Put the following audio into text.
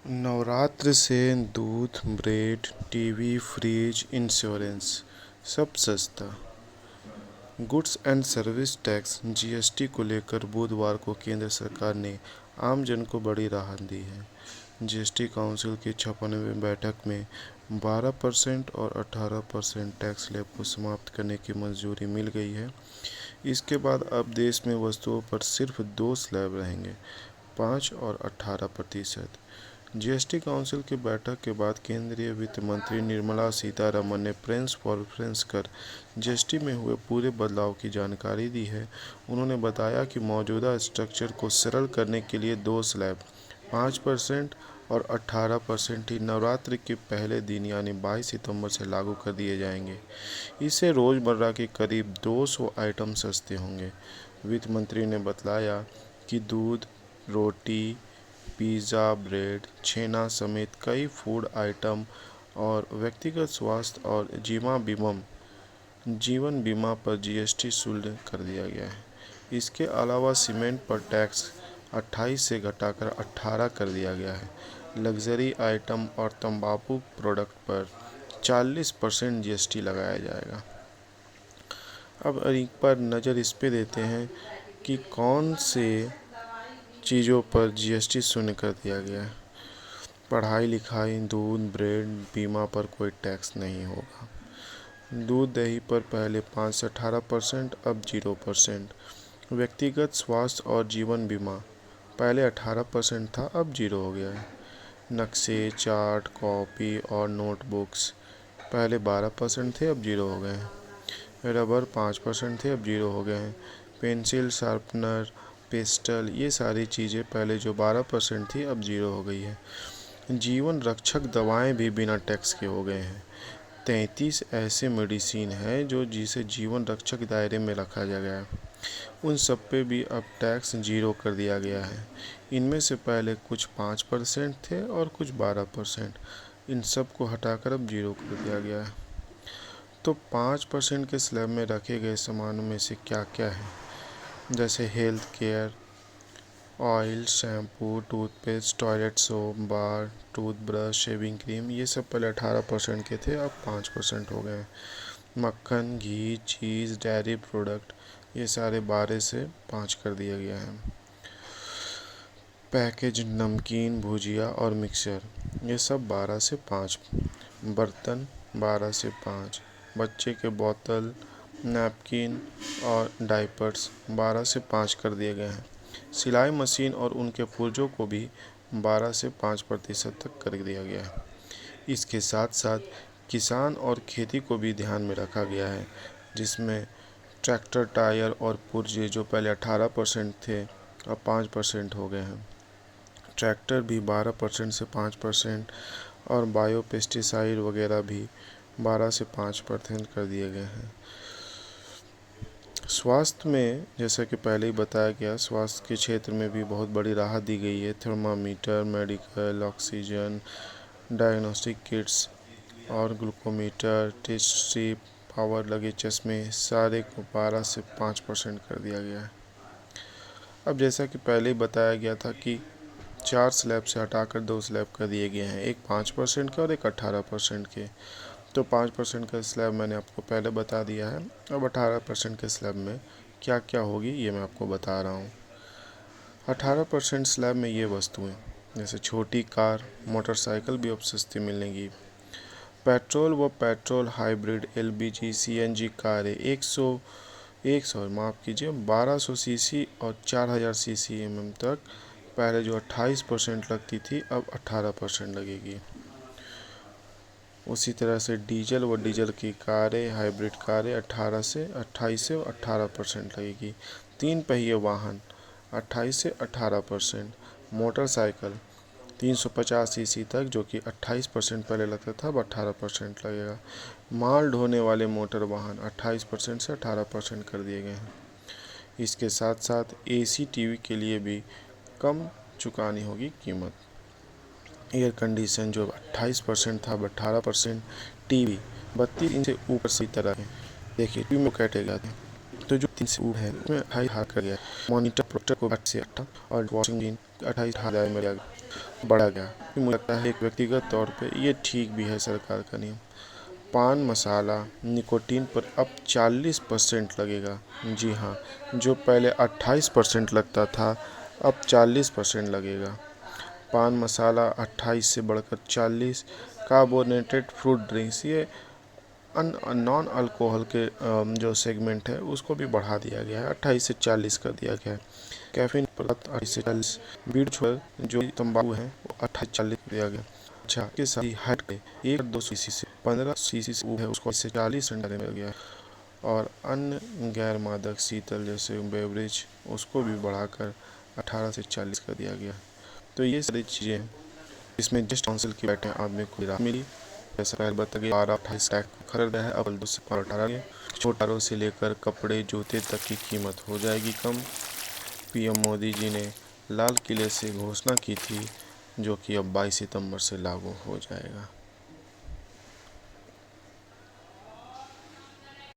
नवरात्र से दूध, bread, TV, fridge, insurance सब सस्ता। Goods and service tax GST को लेकर बुधवार को केंद्र सरकार ने आम जन को बड़ी राहत दी है। जीएसटी काउंसिल की 56वीं बैठक में 12% और 18% टैक्स स्लैब को समाप्त करने की मंजूरी मिल गई है। इसके बाद अब देश में वस्तुओं पर सिर्फ 2 स्लैब रहेंगे, 5 और 18%। जीएसटी काउंसिल की बैठक के बाद केंद्रीय वित्त मंत्री निर्मला सीतारमण ने प्रेस कॉन्फ्रेंस कर जीएसटी में हुए पूरे बदलाव की जानकारी दी है। उन्होंने बताया कि मौजूदा स्ट्रक्चर को सरल करने के लिए 2 स्लैब 5% और 18% ही नवरात्रि के पहले दिन यानी 22 सितंबर से लागू कर दिए जाएंगे। इससे रोज़मर्रा के करीब 200 आइटम सस्ते होंगे। वित्त मंत्री ने बताया कि दूध, रोटी, पिज़्ज़ा, ब्रेड, छेना समेत कई फूड आइटम और व्यक्तिगत स्वास्थ्य और जीवन बीमा पर जीएसटी शुल्क कर दिया गया है। इसके अलावा सीमेंट पर टैक्स 28 से घटाकर 18 कर दिया गया है। लग्जरी आइटम और तंबाकू प्रोडक्ट पर 40% जीएसटी लगाया जाएगा। अब एक बार नज़र इस पे देते हैं कि कौन से चीज़ों पर जीएसटी शून्य कर दिया गया है। पढ़ाई लिखाई, दूध, ब्रेड, बीमा पर कोई टैक्स नहीं होगा। दूध दही पर पहले 5 से 18%, अब 0%। व्यक्तिगत स्वास्थ्य और जीवन बीमा पहले 18% था, अब 0 हो गया है। नक्शे, चार्ट, कॉपी और नोटबुक्स पहले 12% थे, अब 0 हो गए हैं। रबर 5% थे, अब 0 हो गए हैं। पेंसिल, शार्पनर, पेस्टल, ये सारी चीज़ें पहले जो 12% थी, अब 0 हो गई है। जीवन रक्षक दवाएं भी बिना टैक्स के हो गए हैं। 33 ऐसे मेडिसिन हैं जिसे जीवन रक्षक दायरे में रखा जा गया है। उन सब पे भी अब टैक्स 0 कर दिया गया है। इनमें से पहले कुछ 5% थे और कुछ 12%। इन सब को हटाकर अब 0 कर दिया गया है। तो 5% के स्लैब में रखे गए सामानों में से क्या क्या है, जैसे health care, oil, shampoo, toothpaste, toilet soap, bar, toothbrush, shaving cream, ये सब पहले 18% के थे, अब 5% हो गए हैं। मक्खन, घी, चीज़, डेयरी प्रोडक्ट, ये सारे 12 से 5 कर दिया गया है। पैकेज नमकीन, भुजिया और मिक्सचर, ये सब 12 से 5। बर्तन 12 से 5। बच्चे के बोतल, नैपकिन और डायपर्स 12 से 5 कर दिए गए हैं। सिलाई मशीन और उनके पुर्जों को भी 12 से 5% तक कर दिया गया है। इसके साथ साथ किसान और खेती को भी ध्यान में रखा गया है, जिसमें ट्रैक्टर, टायर और पुर्जे जो पहले 18% थे, अब 5% हो गए हैं। ट्रैक्टर भी 12% से 5% और बायो पेस्टिसाइड वगैरह भी 12 से 5% कर दिए गए हैं। स्वास्थ्य में जैसा कि पहले ही बताया गया, स्वास्थ्य के क्षेत्र में भी बहुत बड़ी राहत दी गई है। Thermometer, medical oxygen, diagnostic kits और ग्लूकोमीटर, टेस्ट स्ट्रिप, पावर लगे चश्मे, सारे को 12 से 5% कर दिया गया है। अब जैसा कि पहले ही बताया गया था कि 4 स्लैब से हटाकर 2 स्लैब कर दिए गए हैं, एक 5% के और एक 18% के। तो 5% का स्लैब मैंने आपको पहले बता दिया है। अब 18% के स्लैब में क्या क्या होगी ये मैं आपको बता रहा हूँ। 18% स्लैब में ये वस्तुएं जैसे छोटी कार, मोटरसाइकिल भी अब सस्ती मिलेंगी। पेट्रोल व पेट्रोल हाइब्रिड, एलपीजी, सीएनजी कारें 1200 सीसी और 4000 सीसी तक पहले जो 28% लगती थी, अब 18% लगेगी। उसी तरह से डीजल व डीजल की कारें, हाइब्रिड कारें 28 से 18% लगेगी। 3 पहिए वाहन 28 से 18%। मोटरसाइकिल 350 सीसी तक, जो कि 28% पहले लगता था, अब 18% लगेगा। माल ढोने वाले मोटर वाहन 28% से 18% कर दिए गए हैं। इसके साथ साथ एसी, टीवी के लिए भी कम चुकानी होगी कीमत। एयर कंडीशन जो 28% था, अब 18%। टीवी 32 इंच से ऊपर सभी तरह के, देखिए टीवी में कैटेगरी आते हैं। तो जो 3 से ऊपर है उसमें 28 कर गया। मॉनिटर प्रोडक्ट को 8 से 18 और वॉशिंग मशीन 28,000 में बढ़ा गया। मुझे लगता है एक व्यक्तिगत तौर पे ये ठीक भी है सरकार का नियम। पान मसाला निकोटीन पर अब 40% लगेगा। जी हाँ, जो पहले 28% लगता था अब 40% लगेगा। पान मसाला 28 से बढ़कर 40। कार्बोनेटेड फ्रूट ड्रिंक्स, ये नॉन अल्कोहल के जो सेगमेंट है उसको भी बढ़ा दिया गया है, 28 से 40 कर दिया गया है। कैफीन पर 28 से 40। बीड़ छोड़ जो तंबाकू है वो 28 40 कर दिया गया। अच्छा, के साथ ही हट के 1-2 सीसी से 15 सीसी से ऊपर है उसको 40 में गया है। और अन्य गैर मादक शीतल जैसे बेवरेज उसको भी बढ़ाकर 18 से 40 कर दिया गया। तो ये सारी चीज़ें हैं। इसमें जस्ट काउंसिल की बैठे आदमी को राहत मिली। जैसा पहले बता गया 28 टैग खरीदा है, अब 2 से 18 छोटारों से लेकर कपड़े जूते तक की कीमत हो जाएगी कम। पीएम मोदी जी ने लाल किले से घोषणा की थी, जो कि अब 22 सितंबर से लागू हो जाएगा।